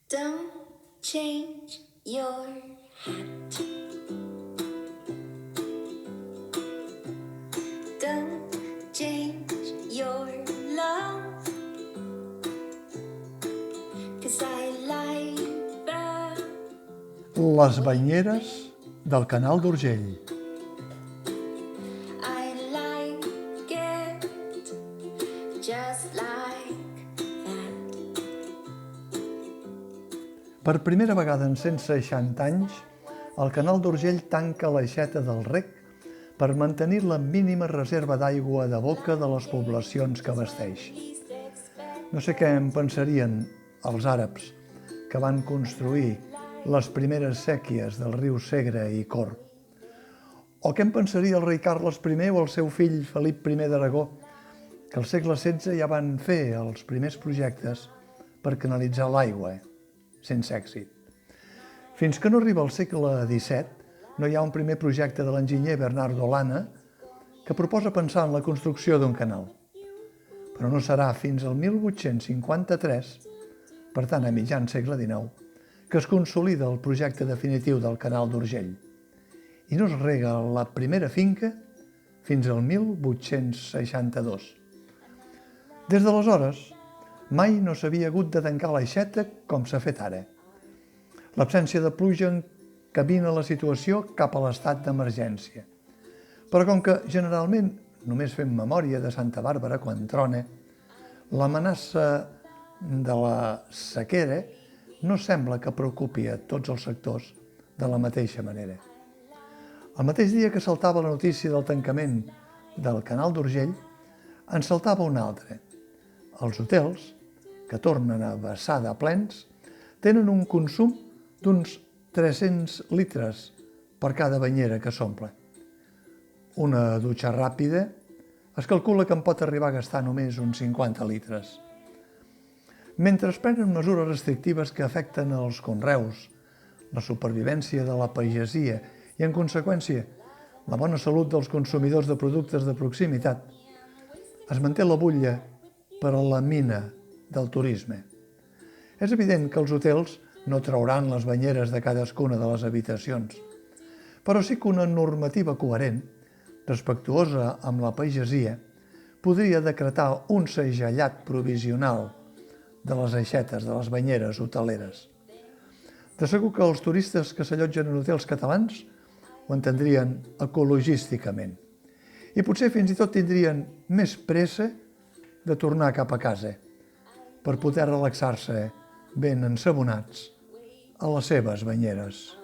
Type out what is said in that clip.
Don't change your hat. Don't change your love. 'Cause I like Les banyeres del Canal d'Urgell. it just like that. Per primera vegada en 160 anys, el Canal d'Urgell tanca l'aixeta del rec per mantenir la mínima reserva d'aigua de boca de les poblacions que abasteix. No sé què en pensarien els àrabs que van construir les primeres séquies del riu Segre i Corb. O què en pensaria el rei Carles I o el seu fill Felip I d'Aragó, que al segle XVI ja van fer els primers projectes per canalitzar l'aigua, sense èxit. Fins que no arriba al segle XVII, no hi ha un primer projecte de l'enginyer Bernardo Lana que proposa pensar en la construcció d'un canal. Però no serà fins al 1853, per tant a mitjan segle XIX, que es consolida el projecte definitiu del Canal d'Urgell i no es rega la primera finca fins al 1862. Des d'aleshores, mai no s'havia hagut de tancar l'aixeta com s'ha fet ara. L'absència de pluja encamina la situació cap a l'estat d'emergència. Però com que generalment només fem memòria de Santa Bàrbara quan trona, l'amenaça de la sequera no sembla que preocupi a tots els sectors de la mateixa manera. El mateix dia que saltava la notícia del tancament del Canal d'Urgell, en saltava una altra. Els hotels, que tornen a vessar de plens, tenen un consum d'uns 300 litres per cada banyera que s'omple. Una dutxa ràpida es calcula que en pot arribar a gastar només uns 50 litres. Mentre es prenen mesures restrictives que afecten els conreus, la supervivència de la pagesia i, en conseqüència, la bona salut dels consumidors de productes de proximitat, es manté la butlla per a la mina del turisme. És evident que els hotels no trauran les banyeres de cadascuna de les habitacions, però sí que una normativa coherent, respectuosa amb la pagesia, podria decretar un segellat provisional de les aixetes de les banyeres hoteleres. De segur que els turistes que s'allotgen en hotels catalans ho entendrien ecologísticament i potser fins i tot tindrien més pressa de tornar cap a casa per poder relaxar-se ben ensabonats a les seves banyeres.